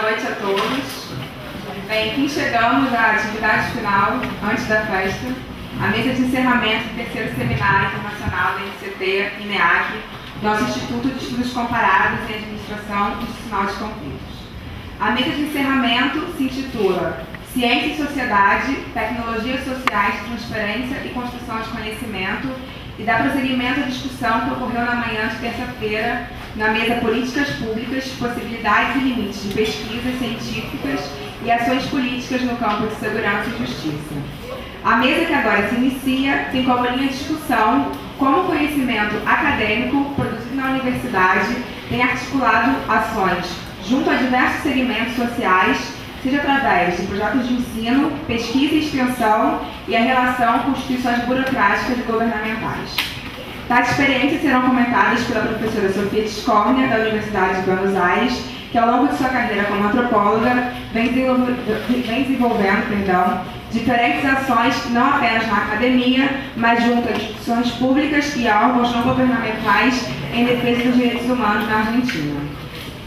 noite a todos. Bem, aqui chegamos à atividade final, antes da festa, a mesa de encerramento do terceiro Seminário Internacional da NCT, INEAC, nosso Instituto de Estudos Comparados em Administração Institucional de Conflitos. A mesa de encerramento se intitula Ciência e Sociedade, Tecnologias Sociais de Transferência e Construção de Conhecimento, e dá prosseguimento à discussão que ocorreu na manhã de terça-feira na mesa Políticas Públicas, Possibilidades e Limites de Pesquisas Científicas e Ações Políticas no Campo de Segurança e Justiça. A mesa que agora se inicia tem como linha de discussão como o conhecimento acadêmico produzido na universidade tem articulado ações junto a diversos segmentos sociais, seja através de projetos de ensino, pesquisa e extensão e a relação com instituições burocráticas e governamentais. Tais experiências serão comentadas pela professora Sofia Tiscornia, da Universidade de Buenos Aires, que ao longo de sua carreira como antropóloga vem desenvolvendo diferentes ações não apenas na academia, mas junto a instituições públicas e a órgãos não governamentais em defesa dos direitos humanos na Argentina.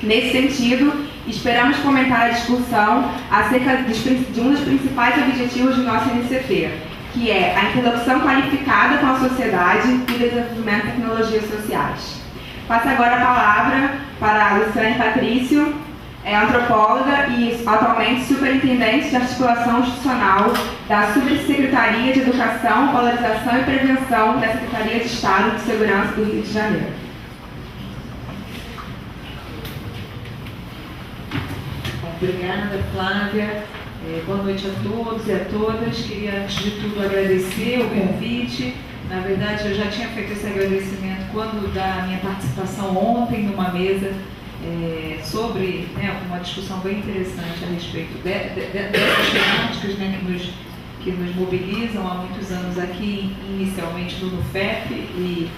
Nesse sentido, esperamos comentar a discussão acerca de um dos principais objetivos de nossa NCT, que é a interlocução qualificada com a sociedade e o desenvolvimento de tecnologias sociais. Passo agora a palavra para a Luciane Patrício, antropóloga e atualmente superintendente de articulação institucional da Subsecretaria de Educação, Valorização e Prevenção da Secretaria de Estado de Segurança do Rio de Janeiro. Obrigada, Flávia. Boa noite a todos e a todas. Queria, antes de tudo, agradecer o convite. Na verdade, eu já tinha feito esse agradecimento quando da minha participação ontem numa mesa sobre uma discussão bem interessante a respeito dessas temáticas que nos mobilizam há muitos anos aqui, inicialmente no NUFEP e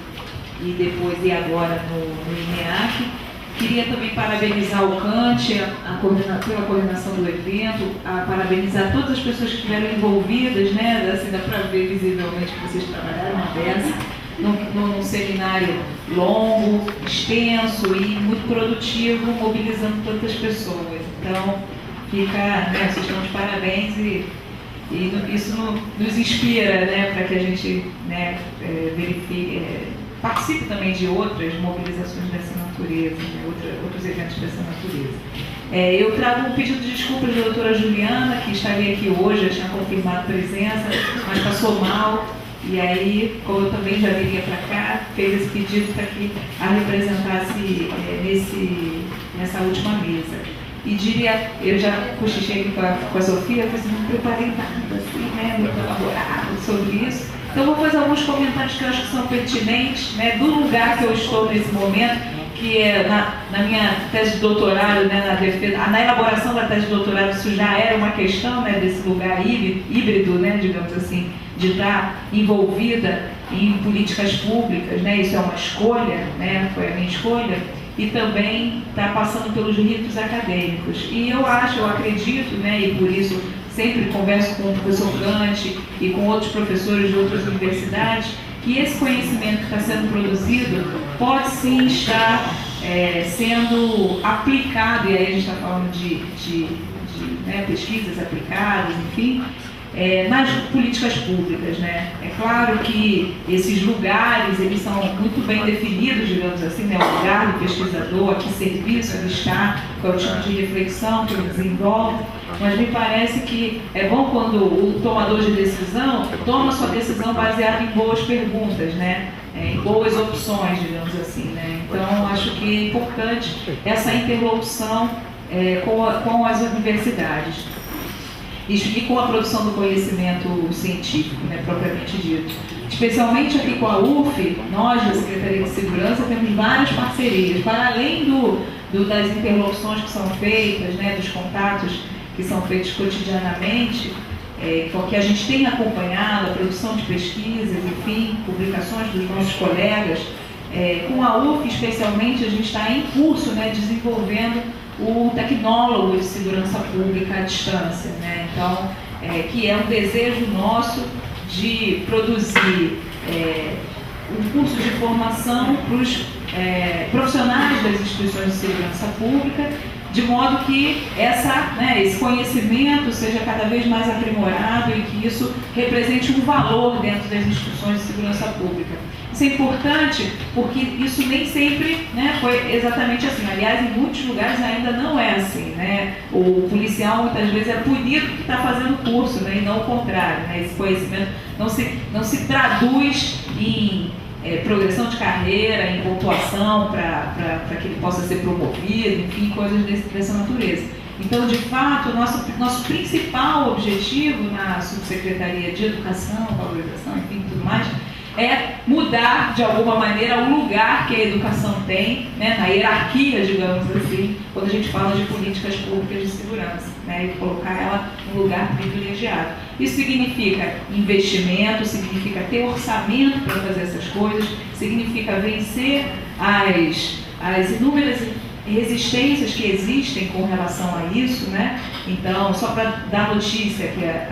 depois e agora no INEAC. Queria também parabenizar o Kant pela coordenação do evento, parabenizar todas as pessoas que estiveram envolvidas, assim, dá para ver visivelmente que vocês trabalharam na peça, num seminário longo, extenso e muito produtivo, mobilizando tantas pessoas. Então, vocês estão de parabéns e isso nos inspira, para que a gente verifique, participe também de outras mobilizações dessa natureza, outros eventos dessa natureza. Eu trago um pedido de desculpas da doutora Juliana, que estaria aqui hoje, já tinha confirmado presença, mas passou mal, e aí, como eu também já viria para cá, fez esse pedido para que a representasse nessa última mesa. E diria, eu já cochichei aqui com a Sofia, eu falei assim, não preparei nada assim, muito elaborado sobre isso. Então, vou fazer alguns comentários que eu acho que são pertinentes, do lugar que eu estou nesse momento, que é na minha tese de doutorado, na elaboração da tese de doutorado, isso já era uma questão, desse lugar híbrido, digamos assim, de estar envolvida em políticas públicas, isso é uma escolha, foi a minha escolha, e também está passando pelos ritos acadêmicos. E eu acredito, e por isso sempre converso com o professor Kant e com outros professores de outras universidades, que esse conhecimento que está sendo produzido pode sim estar sendo aplicado, e aí a gente está falando de pesquisas aplicadas, enfim, nas políticas públicas. É claro que esses lugares, eles são muito bem definidos, digamos assim, o lugar do pesquisador, a que serviço ele está, qual é o tipo de reflexão que ele desenvolve, mas me parece que é bom quando o tomador de decisão toma sua decisão baseada em boas perguntas, em boas opções, digamos assim. Então, acho que é importante essa interlocução com as universidades e com a produção do conhecimento científico, propriamente dito. Especialmente aqui com a UF, nós da Secretaria de Segurança temos várias parcerias, para além das interlocuções que são feitas, dos contatos que são feitos cotidianamente, porque a gente tem acompanhado a produção de pesquisas, enfim, publicações dos nossos colegas. Com a UF, especialmente, a gente está em curso, desenvolvendo o tecnólogo de segurança pública à distância, então, que é um desejo nosso de produzir um curso de formação para os profissionais das instituições de segurança pública de modo que esse conhecimento seja cada vez mais aprimorado e que isso represente um valor dentro das instituições de segurança pública. Isso é importante porque isso nem sempre, né, foi exatamente assim. Aliás, em muitos lugares ainda não é assim, né? O policial muitas vezes é punido porque está fazendo curso, né, e não o contrário, né? Esse conhecimento não se traduz em progressão de carreira, em pontuação para que ele possa ser promovido, enfim, coisas dessa natureza. Então, de fato, nosso principal objetivo na Subsecretaria de Educação, Valorização, enfim, tudo mais, é mudar, de alguma maneira, o lugar que a educação tem, né, na hierarquia, digamos assim, quando a gente fala de políticas públicas de segurança, né, e colocar ela num lugar privilegiado. Isso significa investimento, significa ter orçamento para fazer essas coisas, significa vencer as inúmeras resistências que existem com relação a isso, né? Então, só para dar notícia, que é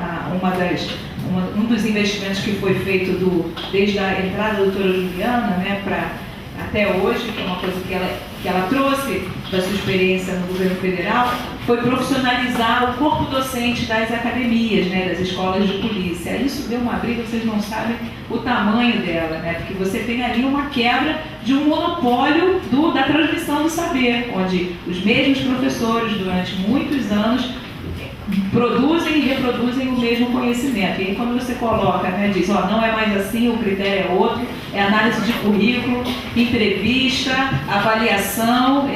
um dos investimentos que foi feito desde a entrada da doutora Juliana, né, até hoje, que é uma coisa que ela trouxe da sua experiência no governo federal, foi profissionalizar o corpo docente das academias, né, das escolas de polícia. Isso deu uma briga, vocês não sabem o tamanho dela, né, porque você tem ali uma quebra de um monopólio da transmissão do saber, onde os mesmos professores, durante muitos anos, produzem e reproduzem o mesmo conhecimento. E aí, quando você coloca, né, diz, não é mais assim, o critério é outro, é análise de currículo, entrevista, avaliação,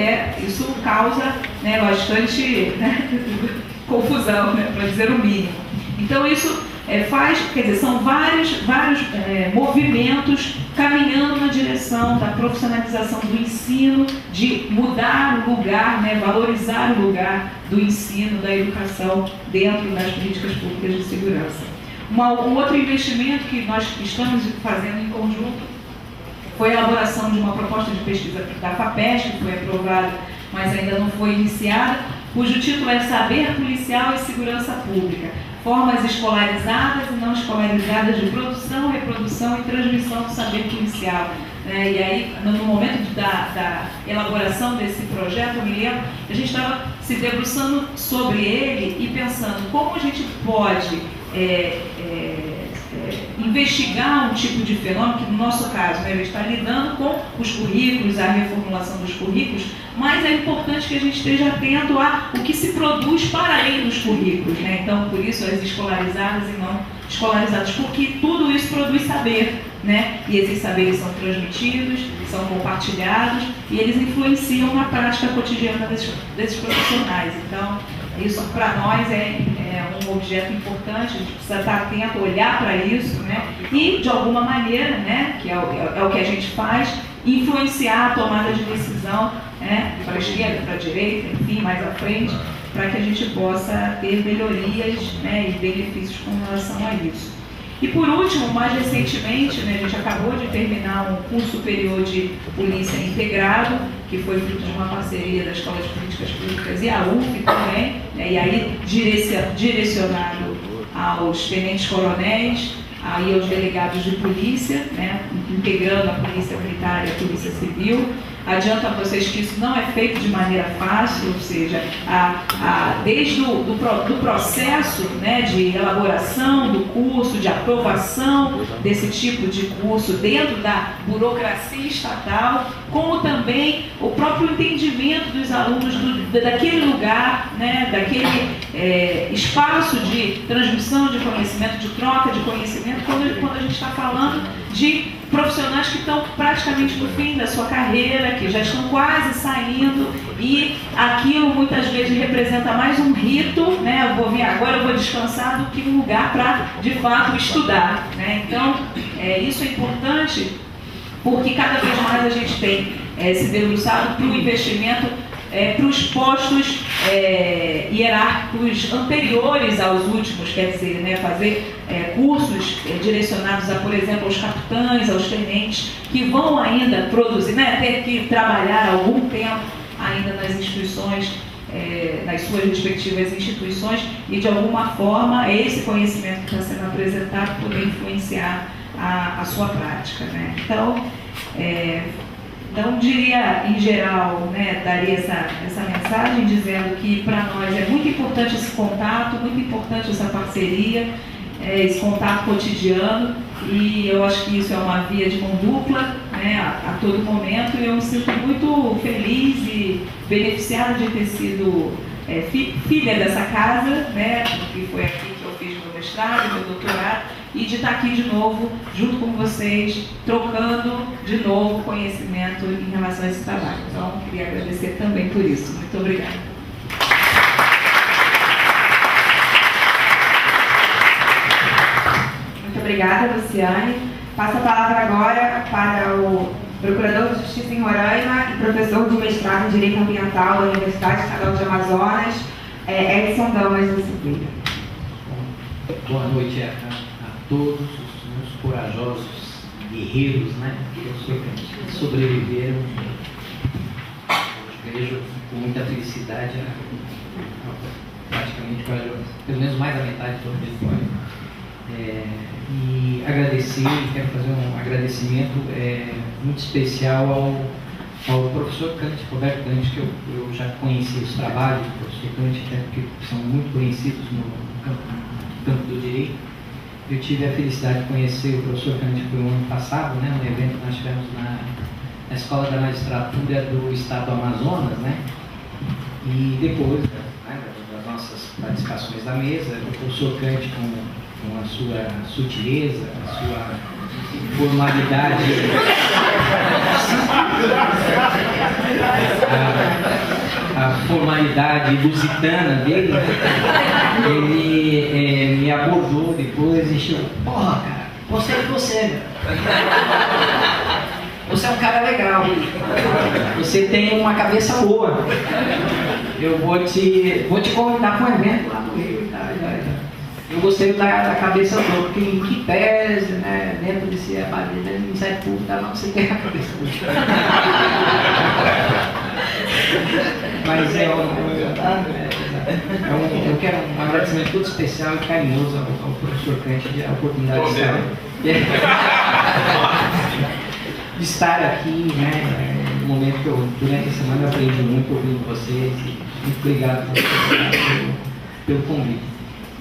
isso causa, né, bastante, né, confusão, né, para dizer o mínimo. Então, isso são vários movimentos caminhando na direção da profissionalização do ensino, de mudar o lugar, né, valorizar o lugar do ensino, da educação dentro das políticas públicas de segurança. Um outro investimento que nós estamos fazendo em conjunto foi a elaboração de uma proposta de pesquisa da FAPESP, que foi aprovada, mas ainda não foi iniciada, cujo título é Saber Policial e Segurança Pública. Formas escolarizadas e não escolarizadas de produção, reprodução e transmissão do saber policial. E aí, no momento da elaboração desse projeto, eu me lembro, a gente estava se debruçando sobre ele e pensando como a gente pode investigar um tipo de fenômeno, que no nosso caso, né, ele está lidando com os currículos, a reformulação dos currículos, mas é importante que a gente esteja atento a o que se produz para além dos currículos, né? Então, por isso, as escolarizadas e não escolarizadas, porque tudo isso produz saber, né? E esses saberes são transmitidos, são compartilhados e eles influenciam na prática cotidiana desses profissionais. Então, isso para nós é um objeto importante, a gente precisa estar atento, olhar para isso, né? E, de alguma maneira, né, que é o que a gente faz, influenciar a tomada de decisão, né, para a esquerda, para a direita, enfim, mais à frente, para que a gente possa ter melhorias, né, e benefícios com relação a isso. E por último, mais recentemente, né, a gente acabou de terminar um curso superior de polícia integrado, que foi fruto de uma parceria da Escola de Políticas Públicas e a UF também, né, e aí direcionado aos tenentes-coronéis, aí aos delegados de polícia, né, integrando a polícia militar e a polícia civil. Adianto a vocês que isso não é feito de maneira fácil, ou seja, desde do processo, né, de elaboração do curso, de aprovação desse tipo de curso dentro da burocracia estatal, como também o próprio entendimento dos alunos daquele lugar, né, daquele espaço de transmissão de conhecimento, de troca de conhecimento, quando a gente está falando de profissionais que estão praticamente no fim da sua carreira, que já estão quase saindo, e aquilo muitas vezes representa mais um rito, né? Eu vou vir agora, eu vou descansar, do que um lugar para, de fato, estudar, né? Então, isso é importante, porque cada vez mais a gente tem se debruçado para o investimento para os postos hierárquicos anteriores aos últimos, quer dizer, né, fazer cursos direcionados a, por exemplo, aos capitães, aos tenentes, que vão ainda produzir, né, ter que trabalhar algum tempo ainda nas instituições, nas suas respectivas instituições, e de alguma forma esse conhecimento que está sendo apresentado poder influenciar a sua prática, né? Então, Então, diria, em geral, né, daria essa mensagem dizendo que para nós é muito importante esse contato, muito importante essa parceria, esse contato cotidiano, e eu acho que isso é uma via de mão dupla, né, a todo momento, e eu me sinto muito feliz e beneficiada de ter sido filha dessa casa, né, porque foi aqui que eu fiz meu mestrado, meu doutorado, e de estar aqui de novo, junto com vocês, trocando de novo conhecimento em relação a esse trabalho. Então, queria agradecer também por isso. Muito obrigada. Muito obrigada, Luciane. Passo a palavra agora para o Procurador de Justiça em Roraima e professor do mestrado em Direito Ambiental da Universidade Estadual de Amazonas, Edson Damas da Silveira. Boa noite a todos os meus corajosos guerreiros, né, que sobreviveram. Eu vejo com muita felicidade praticamente pelo menos mais da metade do auditório. E agradecer, quero fazer um agradecimento muito especial ao professor Cante, Roberto Cante, que eu já conheci os trabalhos do professor Cante, até porque são muito conhecidos no campo do direito. Eu tive a felicidade de conhecer o professor Cante no ano passado, né, um evento que nós tivemos na Escola da Magistratura do Estado do Amazonas, né, e depois das nossas participações da mesa, o professor Cante com a sua sutileza, a sua formalidade, a formalidade lusitana dele, ele me abordou depois e chegou: porra, cara, gostei de você, meu. Você é um cara legal, você tem uma cabeça boa, eu vou te convidar para um evento lá no Rio e tal. Eu gostei da cabeça boa, porque em que pese, né, dentro desse Ministério Público, não, você tem a cabeça boa. Mas eu quero um agradecimento todo especial e carinhoso ao professor Cante a oportunidade de estar aqui, né, no momento que durante a semana eu aprendi muito ouvindo vocês, e muito obrigado pelo convite.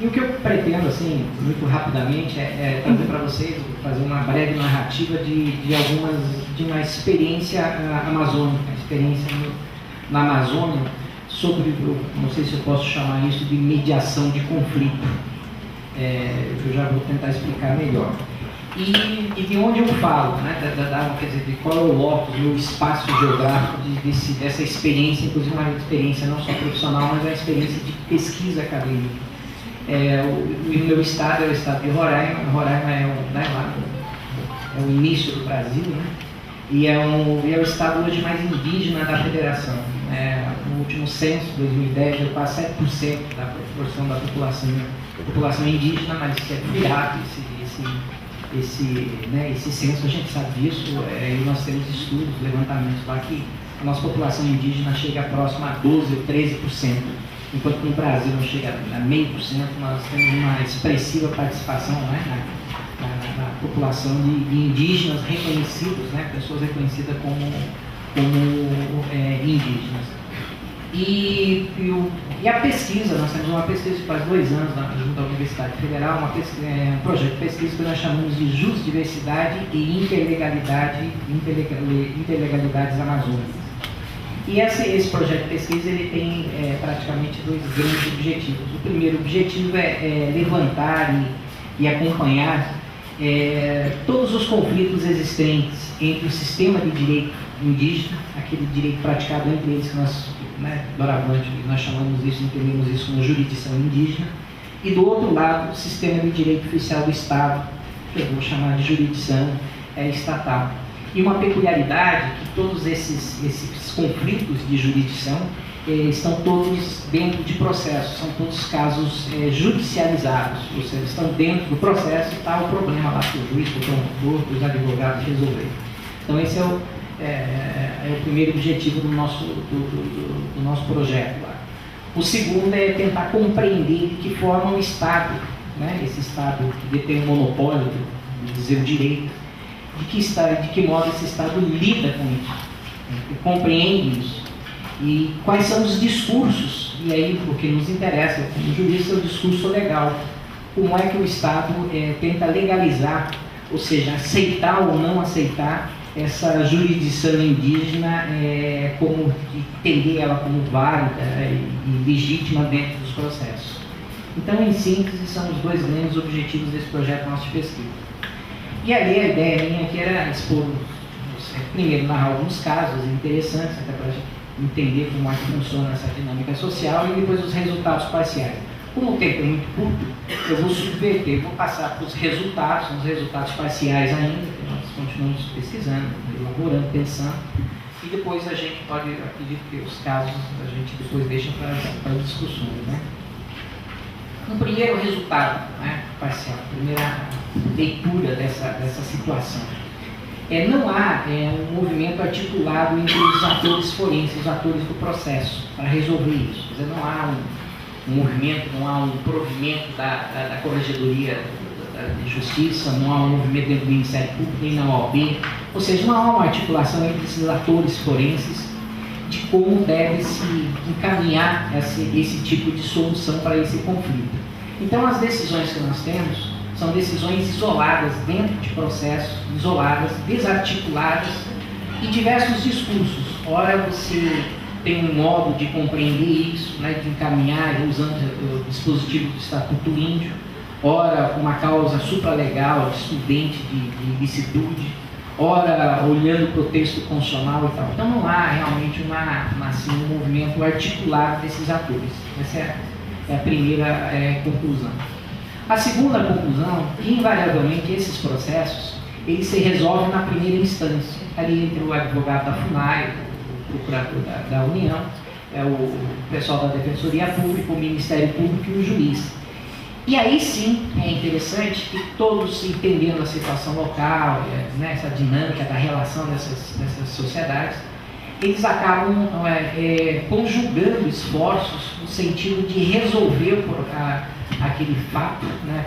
E o que eu pretendo, assim, muito rapidamente, é trazer para vocês, fazer uma breve narrativa de uma experiência amazônica, experiência na Amazônia, sobre, não sei se eu posso chamar isso de mediação de conflito. Eu já vou tentar explicar melhor. E de onde eu falo, né, quer dizer, de qual é o locus, o espaço geográfico dessa experiência, inclusive uma experiência não só profissional, mas uma experiência de pesquisa acadêmica. O meu estado é o estado de Roraima. Roraima é o início do Brasil, né? E é o estado hoje mais indígena da federação. No último censo, 2010, deu quase 7% da proporção da população indígena, mas isso é virado, esse censo, a gente sabe disso, e nós temos estudos, levantamentos lá que a nossa população indígena chega próxima a 12% ou 13%. Enquanto no Brasil não chega a 0,5%, nós temos uma expressiva participação, né, na população de indígenas reconhecidos, né, pessoas reconhecidas como indígenas. E a pesquisa, nós temos uma pesquisa de quase 2 anos junto à Universidade Federal, um projeto de pesquisa que nós chamamos de Justdiversidade e Interlegalidades Amazônicas. E esse projeto de pesquisa ele tem praticamente 2 grandes objetivos. O primeiro objetivo é levantar e acompanhar todos os conflitos existentes entre o sistema de direito indígena, aquele direito praticado entre eles que nós, né, doravante, nós chamamos isso, entendemos isso como jurisdição indígena, e do outro lado o sistema de direito oficial do Estado, que eu vou chamar de jurisdição estatal. E uma peculiaridade que todos esses conflitos de jurisdição estão todos dentro de processos, são todos casos judicializados, ou seja, estão dentro do processo e está o problema lá que o juiz, o promotor, os advogados resolveram. Então esse é o primeiro objetivo do nosso projeto lá. O segundo é tentar compreender de que forma o Estado, né, esse Estado que detém o monopólio de dizer o direito, de que modo esse Estado lida com isso. compreende isso. E quais são os discursos, e aí o que nos interessa como jurista é o discurso legal. Como é que o Estado tenta legalizar, ou seja, aceitar ou não aceitar essa jurisdição indígena, como entender ela como válida e legítima dentro dos processos. Então, em síntese, são os dois grandes objetivos desse projeto nosso de pesquisa. E ali a ideia minha aqui era expor, primeiro narrar alguns casos interessantes, até para a gente entender como é que funciona essa dinâmica social, e depois os resultados parciais. Como o tempo é muito curto, eu vou subverter, vou passar para os resultados, são os resultados parciais ainda, que nós continuamos pesquisando, elaborando, pensando, e depois a gente pode, acredito que os casos a gente depois deixa para as discussões, né? Um primeiro resultado, né, parcial, primeira leitura dessa situação. Não há um movimento articulado entre os atores forenses, os atores do processo, para resolver isso. Quer dizer, não há um movimento, não há um provimento da Corregedoria de Justiça, não há um movimento dentro do Ministério Público, nem na OAB, ou seja, não há uma articulação entre esses atores forenses de como deve se encaminhar esse tipo de solução para esse conflito. Então, as decisões que nós temos são decisões isoladas dentro de processos, isoladas, desarticuladas, e diversos discursos. Ora, você tem um modo de compreender isso, né, de encaminhar usando o dispositivo do Estatuto Índio, ora uma causa supralegal de estudante de ilicitude, ora olhando para o texto constitucional e tal. Então não há realmente um movimento articulado desses atores. Essa é a primeira conclusão. A segunda conclusão, que invariavelmente esses processos, eles se resolvem na primeira instância, ali entre o advogado da FUNAI, o procurador da União, o pessoal da Defensoria Pública, o Ministério Público e o juiz. E aí sim é interessante que todos entendendo a situação local, né, essa dinâmica da relação dessas sociedades, eles acabam conjugando esforços no sentido de resolver aquele fato, né,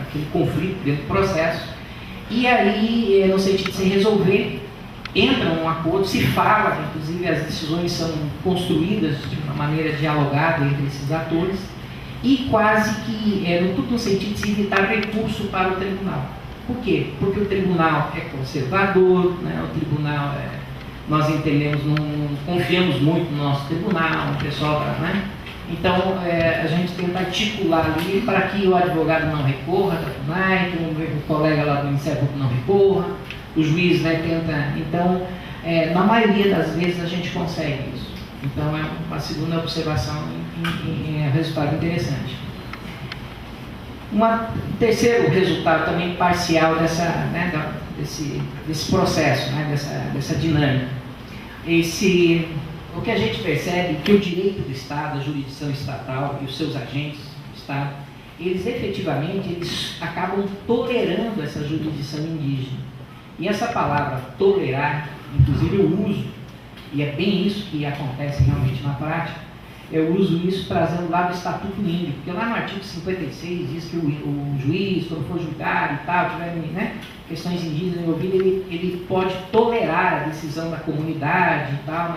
aquele conflito dentro do processo, e aí, no sentido de se resolver, entra um acordo, se fala, inclusive as decisões são construídas de uma maneira dialogada entre esses atores, e quase que, tudo no sentido de se evitar recurso para o tribunal. Por quê? Porque o tribunal é conservador, né, o tribunal nós entendemos, não confiamos muito no nosso tribunal, o pessoal, né? Então, a gente tenta articular ali para que o advogado não recorra da FUNAI, que o colega lá do Ministério Público não recorra, o juiz, né, tenta. Então, na maioria das vezes a gente consegue isso. Então, é uma segunda observação em resultado interessante. Um terceiro resultado também parcial desse processo, né, dessa dinâmica. O que a gente percebe é que o direito do Estado, a jurisdição estatal e os seus agentes do Estado, eles efetivamente acabam tolerando essa jurisdição indígena. E essa palavra tolerar, inclusive eu uso, e é bem isso que acontece realmente na prática, eu uso isso trazendo lá do Estatuto Índio, porque lá no artigo 56 diz que o juiz, quando for julgar e tal, tiver, né, questões indígenas envolvidas, ele pode tolerar a decisão da comunidade e tal,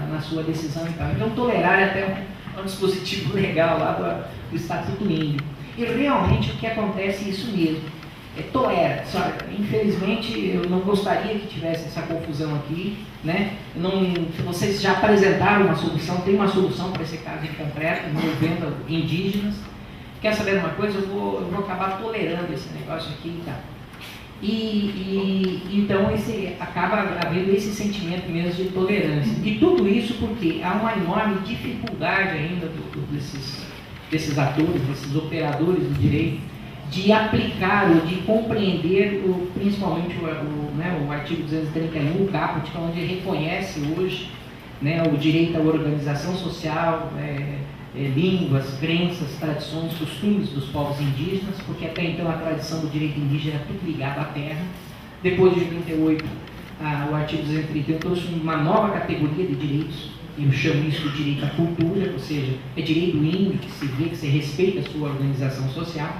na sua decisão e tal. Então, tolerar é até um dispositivo legal lá do Estatuto Índio. E realmente o que acontece é isso mesmo. Tolera. Infelizmente, eu não gostaria que tivesse essa confusão aqui, né? Vocês já apresentaram uma solução, tem uma solução para esse caso em concreto, envolvendo indígenas. Quer saber uma coisa? Eu vou acabar tolerando esse negócio aqui e tal. Então acaba havendo esse sentimento mesmo de tolerância. E tudo isso porque há uma enorme dificuldade ainda desses atores, desses operadores do direito, de aplicar ou de compreender principalmente o artigo 231, o caput, onde reconhece hoje, né, o direito à organização social, línguas, crenças, tradições, costumes dos povos indígenas, porque até então a tradição do direito indígena era tudo ligado à terra. Depois de 38, o artigo 231 trouxe uma nova categoria de direitos, e eu chamo isso de direito à cultura, ou seja, é direito índio, que se vê, que se respeita a sua organização social.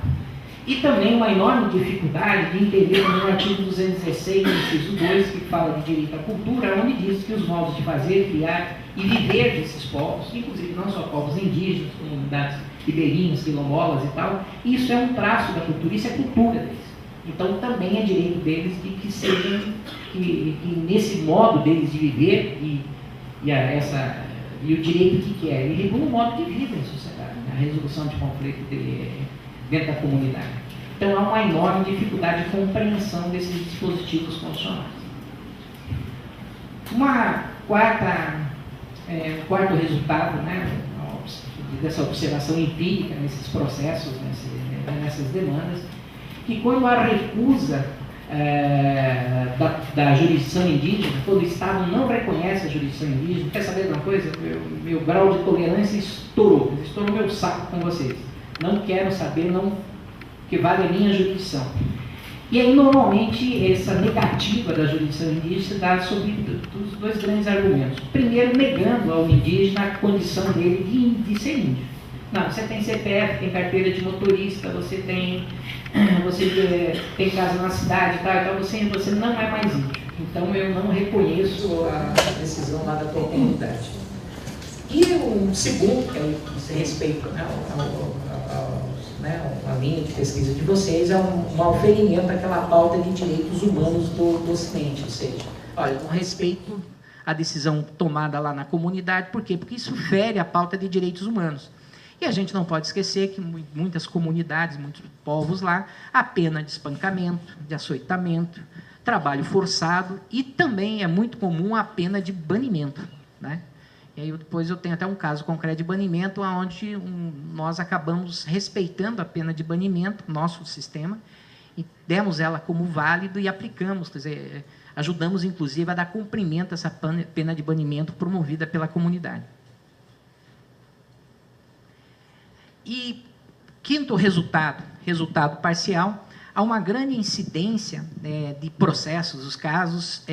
E também uma enorme dificuldade de entender no artigo 216, inciso 2, que fala de direito à cultura, onde diz que os modos de fazer, criar e viver desses povos, inclusive não só povos indígenas, comunidades ribeirinhas, quilombolas e tal, isso é um traço da cultura, isso é cultura deles. Então também é direito deles de que sejam, que nesse modo deles de viver e o direito que é, ele regula o modo de vida em sociedade, né? A resolução de conflito dentro da comunidade. Então há uma enorme dificuldade de compreensão desses dispositivos constitucionais. Um quarto resultado, né, dessa observação empírica nesses processos, nessas demandas, que quando há recusa da jurisdição indígena, quando o Estado não reconhece a jurisdição indígena, quer saber de uma coisa? Meu grau de tolerância estourou meu saco com vocês. Não quero saber, que vale a minha jurisdição. E aí, normalmente, essa negativa da jurisdição indígena se dá sobre os dois grandes argumentos. Primeiro, negando ao indígena a condição dele de ser índio. Não, você tem CPF, tem carteira de motorista, você tem casa na cidade, tá? Então você não é mais índio. Então eu não reconheço a decisão lá da tua comunidade. E o segundo, que você respeita, a linha de pesquisa de vocês, é um auferimento àquela pauta de direitos humanos do Ocidente, ou seja, olha, com respeito à decisão tomada lá na comunidade, por quê? Porque isso fere a pauta de direitos humanos. E a gente não pode esquecer que muitas comunidades, muitos povos lá, a pena de espancamento, de açoitamento, trabalho forçado e também é muito comum a pena de banimento, né? E aí depois eu tenho até um caso concreto de banimento, onde nós acabamos respeitando a pena de banimento, nosso sistema, e demos ela como válido e aplicamos, quer dizer, ajudamos inclusive a dar cumprimento a essa pena de banimento promovida pela comunidade. E quinto resultado parcial, há uma grande incidência de processos, os casos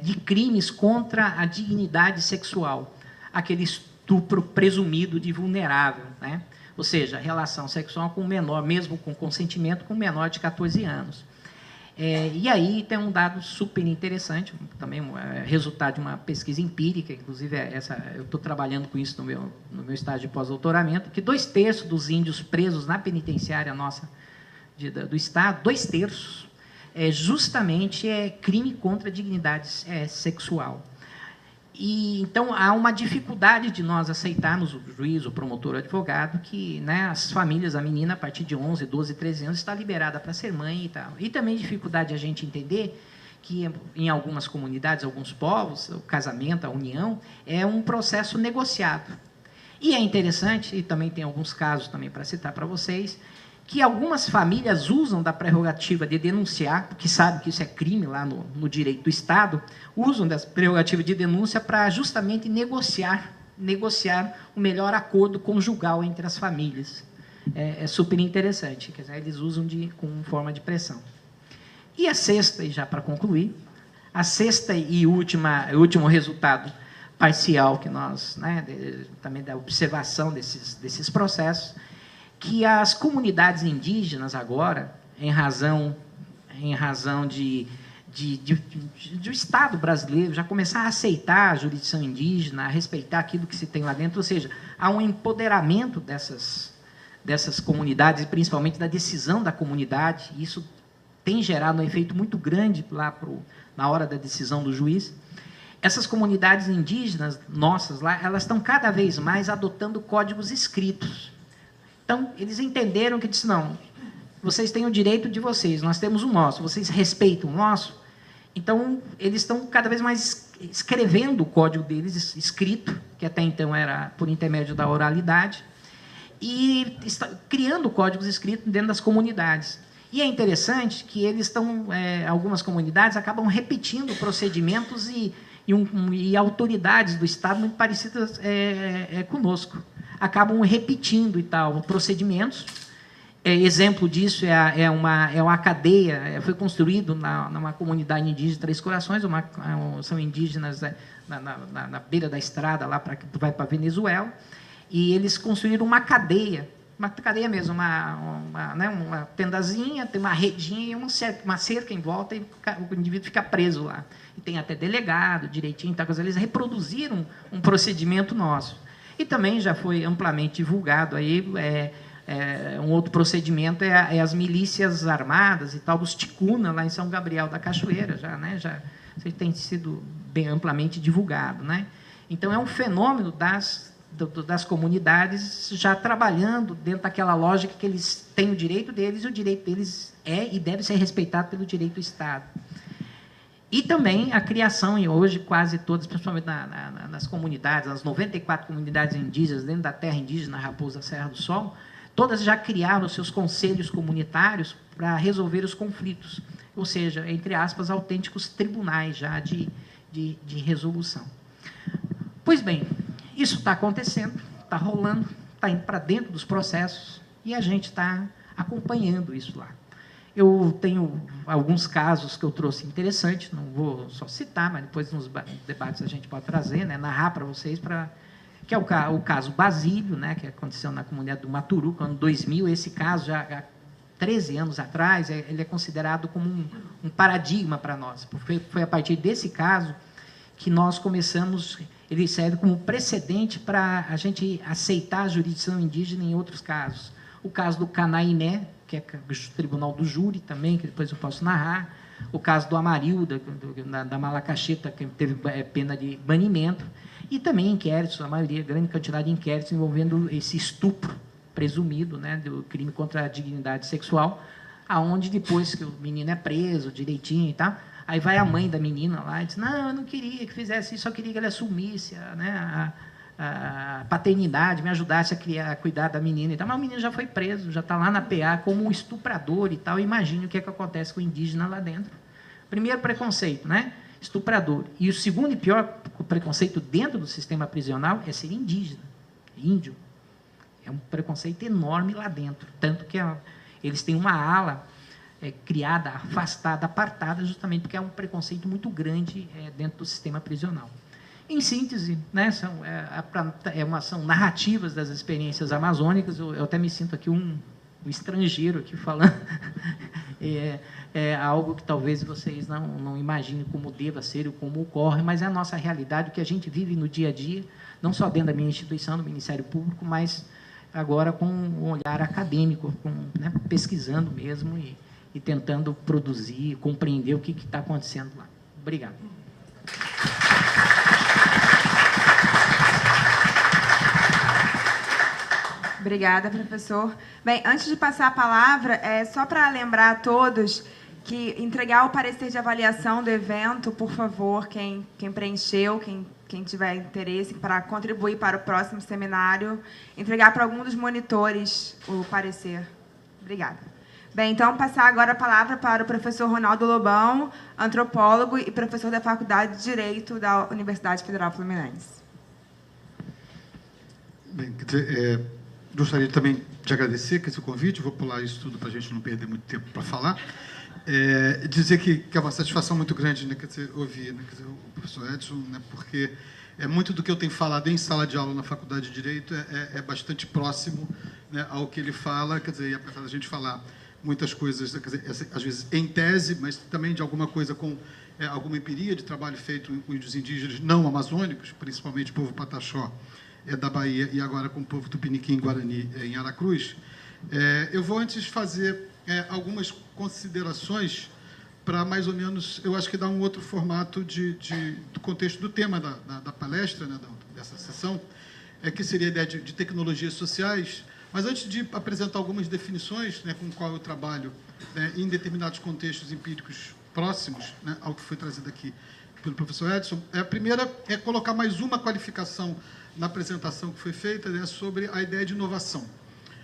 de crimes contra a dignidade sexual, aquele estupro presumido de vulnerável, né? Ou seja, relação sexual com menor, mesmo com consentimento, com menor de 14 anos. E aí tem um dado super interessante, também resultado de uma pesquisa empírica, inclusive eu estou trabalhando com isso no meu estágio de pós-doutoramento, que 2/3 dos índios presos na penitenciária nossa do Estado, 2/3, justamente é crime contra a dignidade sexual. E, então, há uma dificuldade de nós aceitarmos, o juiz, o promotor, o advogado, que, né, as famílias, a menina, a partir de 11, 12, 13 anos, está liberada para ser mãe e tal. E também dificuldade de a gente entender que, em algumas comunidades, alguns povos, o casamento, a união, é um processo negociado. E é interessante, e também tem alguns casos também para citar para vocês, que algumas famílias usam da prerrogativa de denunciar, porque sabem que isso é crime lá no direito do Estado, usam dessa prerrogativa de denúncia para justamente negociar o melhor acordo conjugal entre as famílias. É super interessante, quer dizer, eles usam com forma de pressão. E a sexta, e já para concluir, a sexta e último resultado parcial que nós, né, também da observação desses processos, que as comunidades indígenas agora, em razão do Estado brasileiro já começar a aceitar a jurisdição indígena, a respeitar aquilo que se tem lá dentro, ou seja, há um empoderamento dessas comunidades, principalmente da decisão da comunidade, e isso tem gerado um efeito muito grande lá na hora da decisão do juiz. Essas comunidades indígenas nossas lá, elas estão cada vez mais adotando códigos escritos. Então, eles entenderam que disse, não, vocês têm o direito de vocês, nós temos o nosso, vocês respeitam o nosso. Então, eles estão cada vez mais escrevendo o código deles, escrito, que até então era por intermédio da oralidade, e criando códigos escritos dentro das comunidades. E é interessante que eles estão, algumas comunidades acabam repetindo procedimentos e autoridades do Estado muito parecidas conosco. Acabam repetindo e tal procedimentos. Exemplo disso é uma cadeia, foi construído numa comunidade indígena de Três Corações, são indígenas na beira da estrada, lá que vai para a Venezuela, e eles construíram uma cadeia uma cadeia mesmo, uma tendazinha, tem uma redinha e uma cerca em volta, e o indivíduo fica preso lá. E tem até delegado, direitinho, tal coisa. Eles reproduziram um procedimento nosso. E também já foi amplamente divulgado aí, um outro procedimento é as milícias armadas e tal, dos ticuna, lá em São Gabriel da Cachoeira, já tem sido bem amplamente divulgado, né? Então, é um fenômeno das comunidades já trabalhando dentro daquela lógica que eles têm o direito deles, e o direito deles e deve ser respeitado pelo direito do Estado. E também a criação, e hoje quase todas, principalmente nas comunidades, nas 94 comunidades indígenas, dentro da terra indígena Raposa Serra do Sol, todas já criaram seus conselhos comunitários para resolver os conflitos, ou seja, entre aspas, autênticos tribunais já de resolução. Pois bem, isso está acontecendo, está rolando, está indo para dentro dos processos, e a gente está acompanhando isso lá. Eu tenho alguns casos que eu trouxe interessantes, não vou só citar, mas depois nos debates a gente pode trazer, né, narrar para vocês, que é o caso Basílio, né, que aconteceu na comunidade do Maturuca, no ano 2000. Esse caso, já há 13 anos atrás, ele é considerado como um paradigma para nós, porque foi a partir desse caso que nós começamos, ele serve como precedente para a gente aceitar a jurisdição indígena em outros casos. O caso do Canainé, que é o Tribunal do Júri também, que depois eu posso narrar. O caso do Amarilda, da Malacacheta, que teve pena de banimento. E também inquéritos, a maioria, grande quantidade de inquéritos envolvendo esse estupro presumido, né, do crime contra a dignidade sexual, aonde depois que o menino é preso direitinho e tal, aí vai a mãe da menina lá e diz: não, eu não queria que fizesse isso, só queria que ele assumisse a paternidade, me ajudasse a cuidar da menina e tal. Mas o menino já foi preso, já está lá na PA como um estuprador e tal. Imagine o que acontece com o indígena lá dentro. Primeiro preconceito, né? Estuprador. E o segundo e pior preconceito dentro do sistema prisional é ser indígena, índio. É um preconceito enorme lá dentro. Tanto que eles têm uma ala criada, afastada, apartada, justamente porque é um preconceito muito grande dentro do sistema prisional. Em síntese, né, são narrativas das experiências amazônicas. Eu até me sinto aqui um estrangeiro aqui falando. É algo que talvez vocês não imaginem como deva ser ou como ocorre, mas é a nossa realidade, o que a gente vive no dia a dia, não só dentro da minha instituição, do Ministério Público, mas agora com um olhar acadêmico, né, pesquisando mesmo e tentando produzir, compreender o que está acontecendo lá. Obrigado. Obrigada, professor. Bem, antes de passar a palavra, só para lembrar a todos que entregar o parecer de avaliação do evento, por favor, quem preencheu, quem tiver interesse para contribuir para o próximo seminário, entregar para algum dos monitores o parecer. Obrigada. Bem, então, passar agora a palavra para o professor Ronaldo Lobão, antropólogo e professor da Faculdade de Direito da Universidade Federal Fluminense. Bem, quer dizer, gostaria também de agradecer esse convite, vou pular isso tudo para a gente não perder muito tempo para falar. Dizer que é uma satisfação muito grande, né, quer dizer, ouvir, né, quer dizer, o professor Edson, né, porque muito do que eu tenho falado em sala de aula na Faculdade de Direito é bastante próximo, né, ao que ele fala, quer dizer, e apesar da gente falar muitas coisas, quer dizer, às vezes em tese, mas também de alguma coisa com alguma empiria de trabalho feito com índios indígenas não amazônicos, principalmente o povo Pataxó da Bahia e agora com o povo Tupiniquim Guarani em Aracruz. Eu vou antes fazer algumas considerações para mais ou menos, eu acho que dar um outro formato do contexto do tema da palestra, né, dessa sessão, que seria a ideia de tecnologias sociais. Mas antes de apresentar algumas definições, né, com qual eu trabalho, né, em determinados contextos empíricos próximos, né, ao que foi trazido aqui pelo professor Edson, a primeira é colocar mais uma qualificação na apresentação que foi feita, né, sobre a ideia de inovação.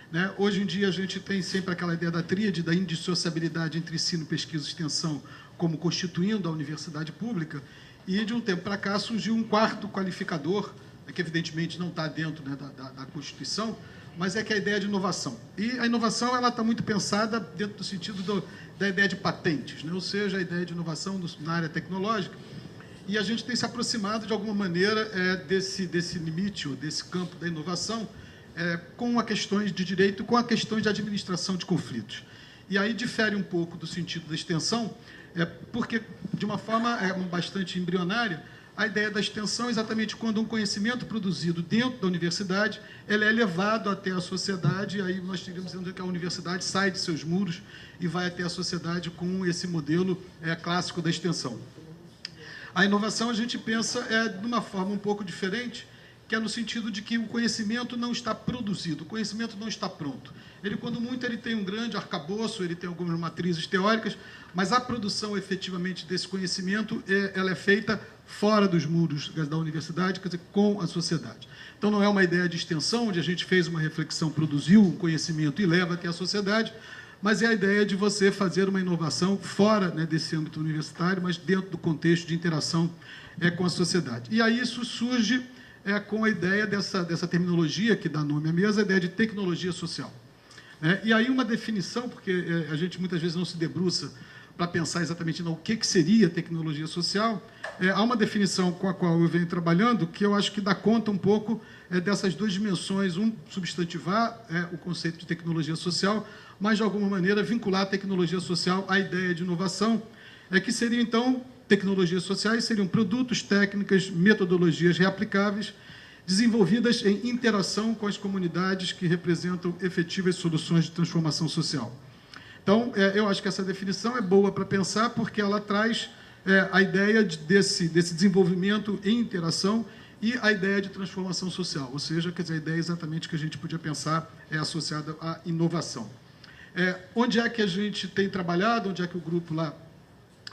Né? Hoje em dia, a gente tem sempre aquela ideia da tríade, da indissociabilidade entre ensino, pesquisa e extensão, como constituindo a universidade pública, e, de um tempo para cá, surgiu um quarto qualificador, que, evidentemente, não está dentro, né, da Constituição, mas que é a ideia de inovação. E a inovação está muito pensada dentro do sentido da ideia de patentes, né? Ou seja, a ideia de inovação na área tecnológica. E a gente tem se aproximado, de alguma maneira, desse limite, ou desse campo da inovação, com a questões de direito, com a questões de administração de conflitos. E aí difere um pouco do sentido da extensão, porque, de uma forma bastante embrionária, a ideia da extensão é exatamente quando um conhecimento produzido dentro da universidade ele é levado até a sociedade, e aí nós teríamos dizendo que a universidade sai de seus muros e vai até a sociedade com esse modelo clássico da extensão. A inovação a gente pensa de uma forma um pouco diferente, que é no sentido de que o conhecimento não está produzido, o conhecimento não está pronto. Ele, quando muito, ele tem um grande arcabouço, ele tem algumas matrizes teóricas, mas a produção, efetivamente, desse conhecimento, ela é feita fora dos muros da universidade, quer dizer, com a sociedade. Então, não é uma ideia de extensão, onde a gente fez uma reflexão, produziu um conhecimento e leva até a sociedade, mas é a ideia de você fazer uma inovação fora, né, desse âmbito universitário, mas dentro do contexto de interação com a sociedade. E aí isso surge com a ideia dessa terminologia que dá nome à mesa, a ideia de tecnologia social. E aí uma definição, porque a gente muitas vezes não se debruça para pensar exatamente o que seria tecnologia social, há uma definição com a qual eu venho trabalhando que eu acho que dá conta um pouco dessas duas dimensões, substantivar o conceito de tecnologia social, mas, de alguma maneira, vincular a tecnologia social à ideia de inovação, que seria, então, tecnologias sociais seriam produtos, técnicas, metodologias reaplicáveis, desenvolvidas em interação com as comunidades que representam efetivas soluções de transformação social. Então, eu acho que essa definição é boa para pensar, porque ela traz a ideia desse desenvolvimento em interação e a ideia de transformação social, ou seja, quer dizer, a ideia exatamente que a gente podia pensar associada à inovação. Onde é que a gente tem trabalhado, onde é que o grupo lá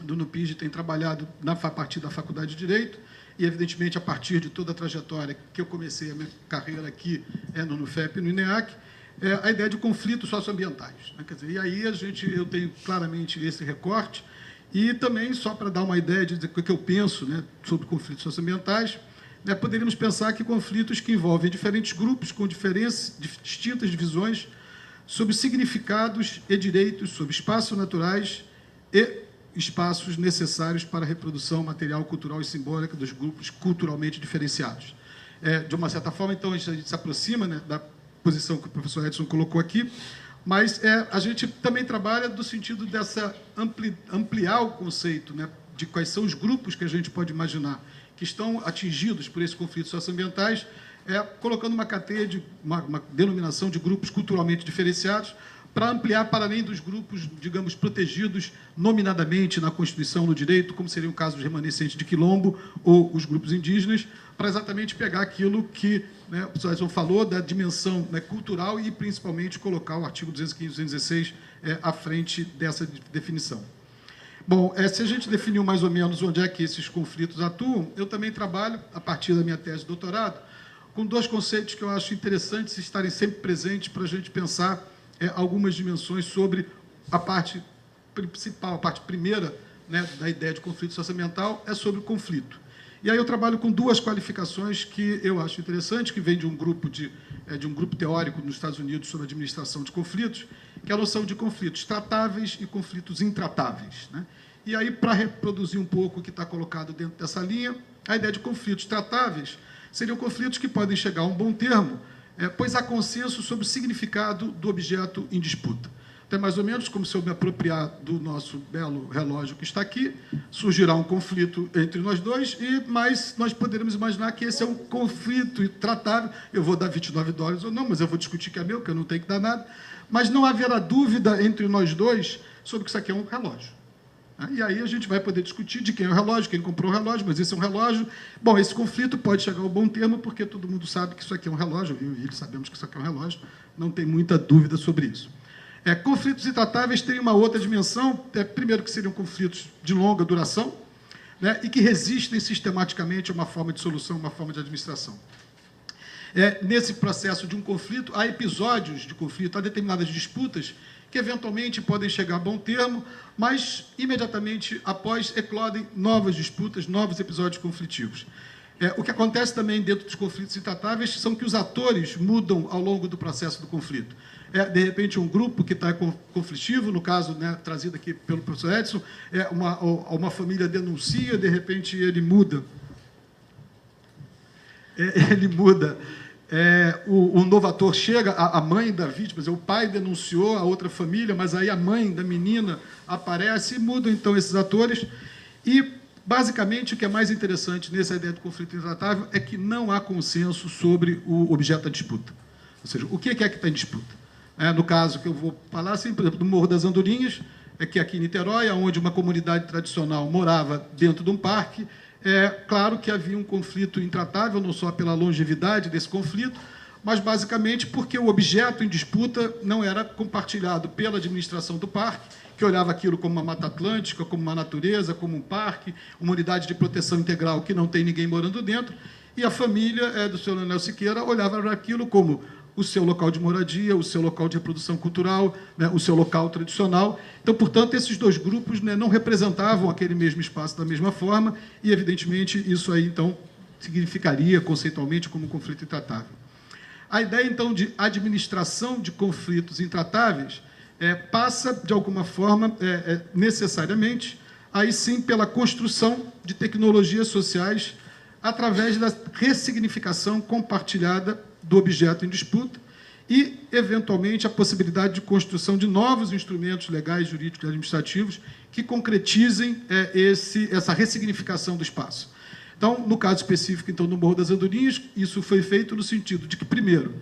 do NUPIG tem trabalhado a partir da Faculdade de Direito, e, evidentemente, a partir de toda a trajetória que eu comecei a minha carreira aqui no NUFEP e no INEAC, a ideia de conflitos socioambientais. Quer dizer, e aí eu tenho claramente esse recorte, e também, só para dar uma ideia de o que eu penso, né, sobre conflitos socioambientais, poderíamos pensar que conflitos que envolvem diferentes grupos com distintas divisões sobre significados e direitos, sobre espaços naturais e espaços necessários para a reprodução material, cultural e simbólica dos grupos culturalmente diferenciados. De uma certa forma, então, a gente se aproxima, né, da posição que o professor Edson colocou aqui, mas a gente também trabalha no sentido dessa ampliar o conceito, né, de quais são os grupos que a gente pode imaginar que estão atingidos por esses conflitos socioambientais, colocando uma cadeia, uma denominação de grupos culturalmente diferenciados, para ampliar para além dos grupos, digamos, protegidos nominadamente na Constituição, no direito, como seria o caso dos remanescentes de Quilombo ou os grupos indígenas, para exatamente pegar aquilo que, né, o professor Edson falou, da dimensão, né, cultural e, principalmente, colocar o artigo 215 e 216 à frente dessa definição. Bom, se a gente definiu mais ou menos onde é que esses conflitos atuam, eu também trabalho, a partir da minha tese de doutorado, com dois conceitos que eu acho interessantes estarem sempre presentes para a gente pensar algumas dimensões sobre a parte principal, a parte primeira, né, da ideia de conflito socioambiental, sobre o conflito. E aí eu trabalho com duas qualificações que eu acho interessantes, que vem de um grupo teórico nos Estados Unidos sobre administração de conflitos, que é a noção de conflitos tratáveis e conflitos intratáveis, né? E aí, para reproduzir um pouco o que está colocado dentro dessa linha, a ideia de conflitos tratáveis seriam conflitos que podem chegar a um bom termo, pois há consenso sobre o significado do objeto em disputa. Então, é mais ou menos como se eu me apropriar do nosso belo relógio que está aqui, surgirá um conflito entre nós dois, mas nós poderemos imaginar que esse é um conflito tratável. Eu vou dar $29 ou não, mas eu vou discutir que é meu, que eu não tenho que dar nada. Mas não haverá dúvida entre nós dois sobre que isso aqui é um relógio. E aí a gente vai poder discutir de quem é o relógio, quem comprou o relógio, mas esse é um relógio. Bom, esse conflito pode chegar ao bom termo, porque todo mundo sabe que isso aqui é um relógio, eu e ele sabemos que isso aqui é um relógio, não tem muita dúvida sobre isso. Conflitos intratáveis têm uma outra dimensão, primeiro que seriam conflitos de longa duração, né, e que resistem sistematicamente a uma forma de solução, uma forma de administração. Nesse processo de um conflito, há episódios de conflito, há determinadas disputas que eventualmente podem chegar a bom termo, mas imediatamente após eclodem novas disputas, novos episódios conflitivos. O que acontece também dentro dos conflitos intratáveis são que os atores mudam ao longo do processo do conflito. De repente, um grupo que está conflitivo, no caso, né, trazido aqui pelo professor Edson, uma família denuncia, de repente ele muda. Ele muda o novator chega, a mãe da vítima, o pai denunciou a outra família, mas aí a mãe da menina aparece e mudam, então, esses atores. E, basicamente, o que é mais interessante nessa ideia de conflito intratável é que não há consenso sobre o objeto da disputa. Ou seja, o que é que está em disputa? No caso que eu vou falar, assim, por exemplo, do Morro das Andorinhas, que é aqui em Niterói, onde uma comunidade tradicional morava dentro de um parque. Claro que havia um conflito intratável, não só pela longevidade desse conflito, mas basicamente porque o objeto em disputa não era compartilhado pela administração do parque, que olhava aquilo como uma mata atlântica, como uma natureza, como um parque, uma unidade de proteção integral que não tem ninguém morando dentro, e a família do senhor Leonel Siqueira olhava para aquilo como o seu local de moradia, o seu local de reprodução cultural, né, o seu local tradicional. Então, portanto, esses dois grupos, né, não representavam aquele mesmo espaço da mesma forma e, evidentemente, isso aí, então, significaria, conceitualmente, como um conflito intratável. A ideia, então, de administração de conflitos intratáveis passa, de alguma forma, necessariamente, aí sim, pela construção de tecnologias sociais através da ressignificação compartilhada do objeto em disputa e, eventualmente, a possibilidade de construção de novos instrumentos legais, jurídicos e administrativos que concretizem essa ressignificação do espaço. Então, no caso específico, então, no Morro das Andorinhas, isso foi feito no sentido de que, primeiro,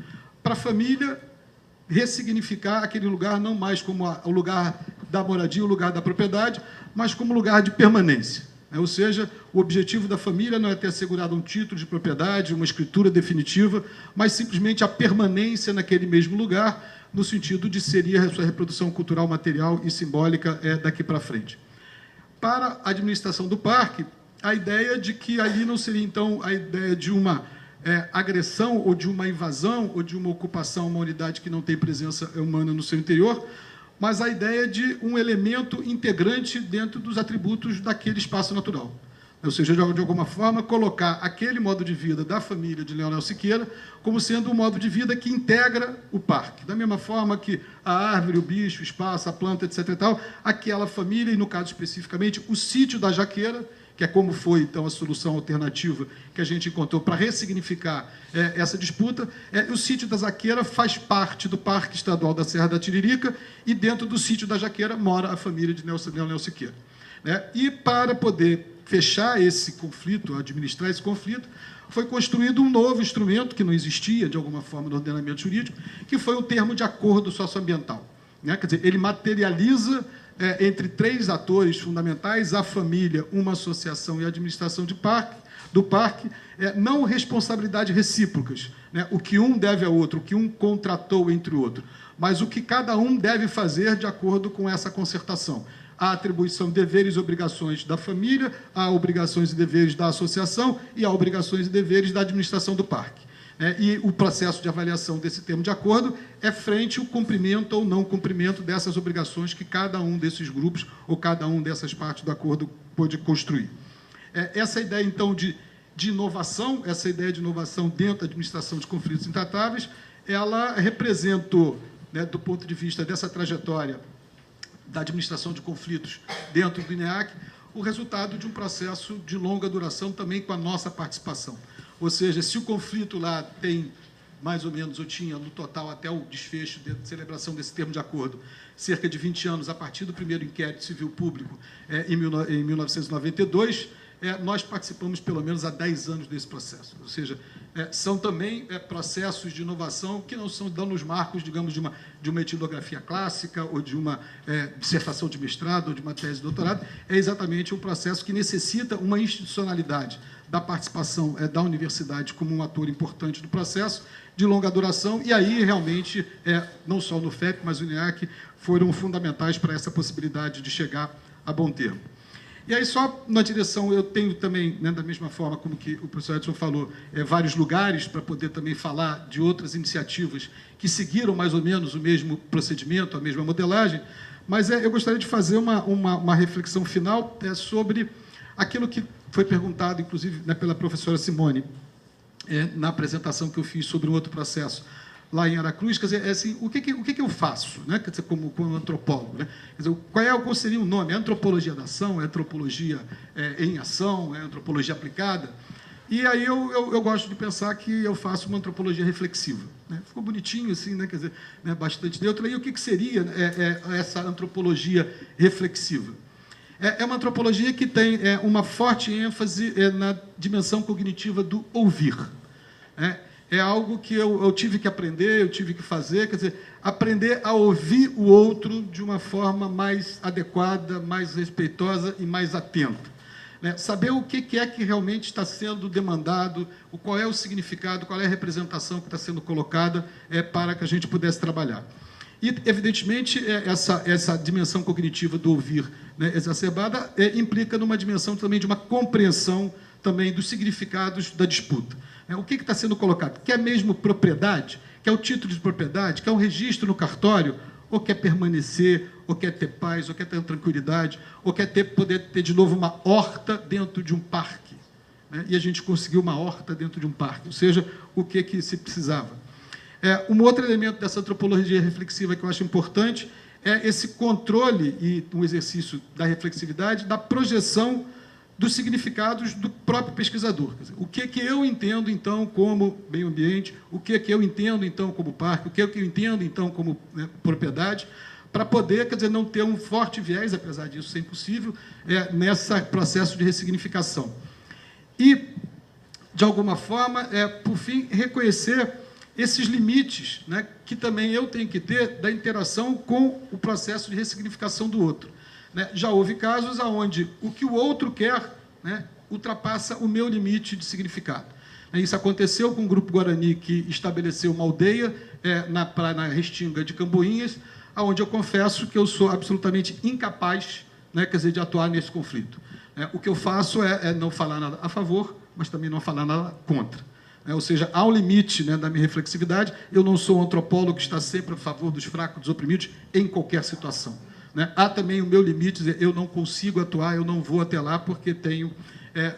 para a família, ressignificar aquele lugar não mais como o lugar da moradia, o lugar da propriedade, mas como lugar de permanência. Ou seja, o objetivo da família não é ter assegurado um título de propriedade, uma escritura definitiva, mas simplesmente a permanência naquele mesmo lugar, no sentido de seria a sua reprodução cultural, material e simbólica daqui para frente. Para a administração do parque, a ideia de que ali não seria, então, a ideia de uma agressão ou de uma invasão ou de uma ocupação a uma unidade que não tem presença humana no seu interior, mas a ideia de um elemento integrante dentro dos atributos daquele espaço natural. Ou seja, de alguma forma, colocar aquele modo de vida da família de Leonel Siqueira como sendo um modo de vida que integra o parque. Da mesma forma que a árvore, o bicho, o espaço, a planta, etc. e tal, aquela família, e no caso especificamente, o sítio da Jaqueira, que é como foi, então, a solução alternativa que a gente encontrou para ressignificar essa disputa. O sítio da Jaqueira faz parte do Parque Estadual da Serra da Tiririca e, dentro do sítio da Jaqueira, mora a família de Leonel Siqueira. E, para poder fechar esse conflito, administrar esse conflito, foi construído um novo instrumento, que não existia, de alguma forma, no ordenamento jurídico, que foi o termo de acordo socioambiental. Quer dizer, ele materializa entre três atores fundamentais, a família, uma associação e a administração do parque, não responsabilidades recíprocas, o que um deve ao outro, o que um contratou entre o outro, mas o que cada um deve fazer de acordo com essa concertação. Há atribuição de deveres e obrigações da família, há obrigações e deveres da associação e há obrigações e deveres da administração do parque. E o processo de avaliação desse termo de acordo é frente ao cumprimento ou não cumprimento dessas obrigações que cada um desses grupos ou cada um dessas partes do acordo pôde construir. Essa ideia, então, de inovação, essa ideia de inovação dentro da administração de conflitos intratáveis, ela representou, do ponto de vista dessa trajetória da administração de conflitos dentro do INEAC, o resultado de um processo de longa duração também com a nossa participação. Ou seja, se o conflito lá tem, mais ou menos, ou tinha, no total, até o desfecho de celebração desse termo de acordo, cerca de 20 anos, a partir do primeiro inquérito civil público, em 1992, nós participamos, pelo menos, há 10 anos desse processo. Ou seja, são também processos de inovação que não são dando os marcos, digamos, de uma etnografia clássica ou de uma dissertação de mestrado ou de uma tese de doutorado. É exatamente um processo que necessita uma institucionalidade da participação da universidade como um ator importante do processo, de longa duração, e aí, realmente, não só no FEP, mas o INEAC foram fundamentais para essa possibilidade de chegar a bom termo. E aí, só na direção, eu tenho também, da mesma forma como que o professor Edson falou, vários lugares para poder também falar de outras iniciativas que seguiram mais ou menos o mesmo procedimento, a mesma modelagem, mas eu gostaria de fazer uma reflexão final sobre aquilo que foi perguntado, inclusive, pela professora Simone, na apresentação que eu fiz sobre um outro processo lá em Aracruz. Quer dizer, assim, o que eu faço, quer dizer, como antropólogo? Quer dizer, qual seria o nome? É antropologia da ação? É antropologia em ação? É antropologia aplicada? E aí eu gosto de pensar que eu faço uma antropologia reflexiva. Né? Ficou bonitinho, assim, né? Quer dizer, né? Bastante neutro. E o que seria essa antropologia reflexiva? É uma antropologia que tem uma forte ênfase na dimensão cognitiva do ouvir. É algo que eu tive que aprender, eu tive que fazer, quer dizer, aprender a ouvir o outro de uma forma mais adequada, mais respeitosa e mais atenta. Saber o que é que realmente está sendo demandado, qual é o significado, qual é a representação que está sendo colocada para que a gente pudesse trabalhar. E, evidentemente, essa dimensão cognitiva do ouvir, né, exacerbada implica numa dimensão também de uma compreensão também dos significados da disputa. O que está sendo colocado? Quer mesmo propriedade? Quer o título de propriedade? Quer um registro no cartório? Ou quer permanecer, ou quer ter paz, ou quer ter tranquilidade, ou quer poder ter de novo uma horta dentro de um parque. Né? E a gente conseguiu uma horta dentro de um parque, ou seja, o que se precisava. Um outro elemento dessa antropologia reflexiva que eu acho importante é esse controle e um exercício da reflexividade, da projeção dos significados do próprio pesquisador. Quer dizer, o que eu entendo, então, como meio ambiente, o que eu entendo, então, como parque, o que eu entendo, então, como propriedade, para poder, quer dizer, não ter um forte viés, apesar disso ser impossível, nesse processo de ressignificação. E, de alguma forma, por fim, reconhecer esses limites, né, que também eu tenho que ter da interação com o processo de ressignificação do outro. Já houve casos onde o que o outro quer, né, ultrapassa o meu limite de significado. Isso aconteceu com o Grupo Guarani, que estabeleceu uma aldeia na Restinga de Camboinhas, onde eu confesso que eu sou absolutamente incapaz, né, quer dizer, de atuar nesse conflito. O que eu faço é não falar nada a favor, mas também não falar nada contra. Ou seja, há um limite, né, da minha reflexividade. Eu não sou um antropólogo que está sempre a favor dos fracos, dos oprimidos, em qualquer situação. Há também o meu limite, eu não consigo atuar, eu não vou até lá, porque tenho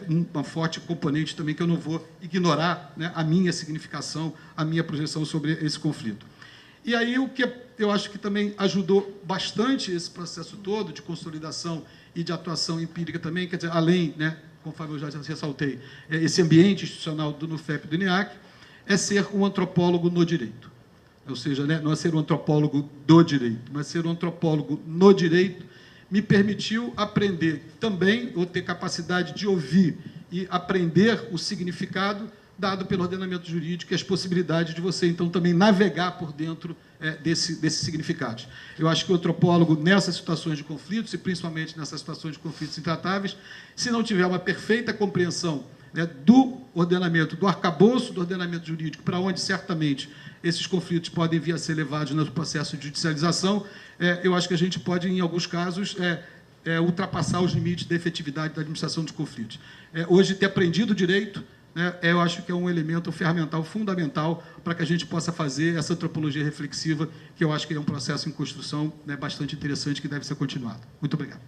uma forte componente também que eu não vou ignorar, né, a minha significação, a minha projeção sobre esse conflito. E aí o que eu acho que também ajudou bastante esse processo todo de consolidação e de atuação empírica também, quer dizer, além, né, conforme eu já ressaltei, esse ambiente institucional do NUFEP e do INEAC, é ser um antropólogo no direito. Ou seja, né, não é ser um antropólogo do direito, mas ser um antropólogo no direito me permitiu aprender também, ou ter capacidade de ouvir e aprender o significado dado pelo ordenamento jurídico e as possibilidades de você, então, também navegar por dentro desses significados. Eu acho que o antropólogo, nessas situações de conflitos, e principalmente nessas situações de conflitos intratáveis, se não tiver uma perfeita compreensão, né, do ordenamento, do arcabouço do ordenamento jurídico, para onde, certamente, esses conflitos podem vir a ser levados no processo de judicialização, eu acho que a gente pode, em alguns casos, ultrapassar os limites da efetividade da administração dos conflitos. Hoje, ter aprendido direito, eu acho que é um elemento ferramental fundamental para que a gente possa fazer essa antropologia reflexiva, que eu acho que é um processo em construção, né, bastante interessante, que deve ser continuado. Muito obrigado.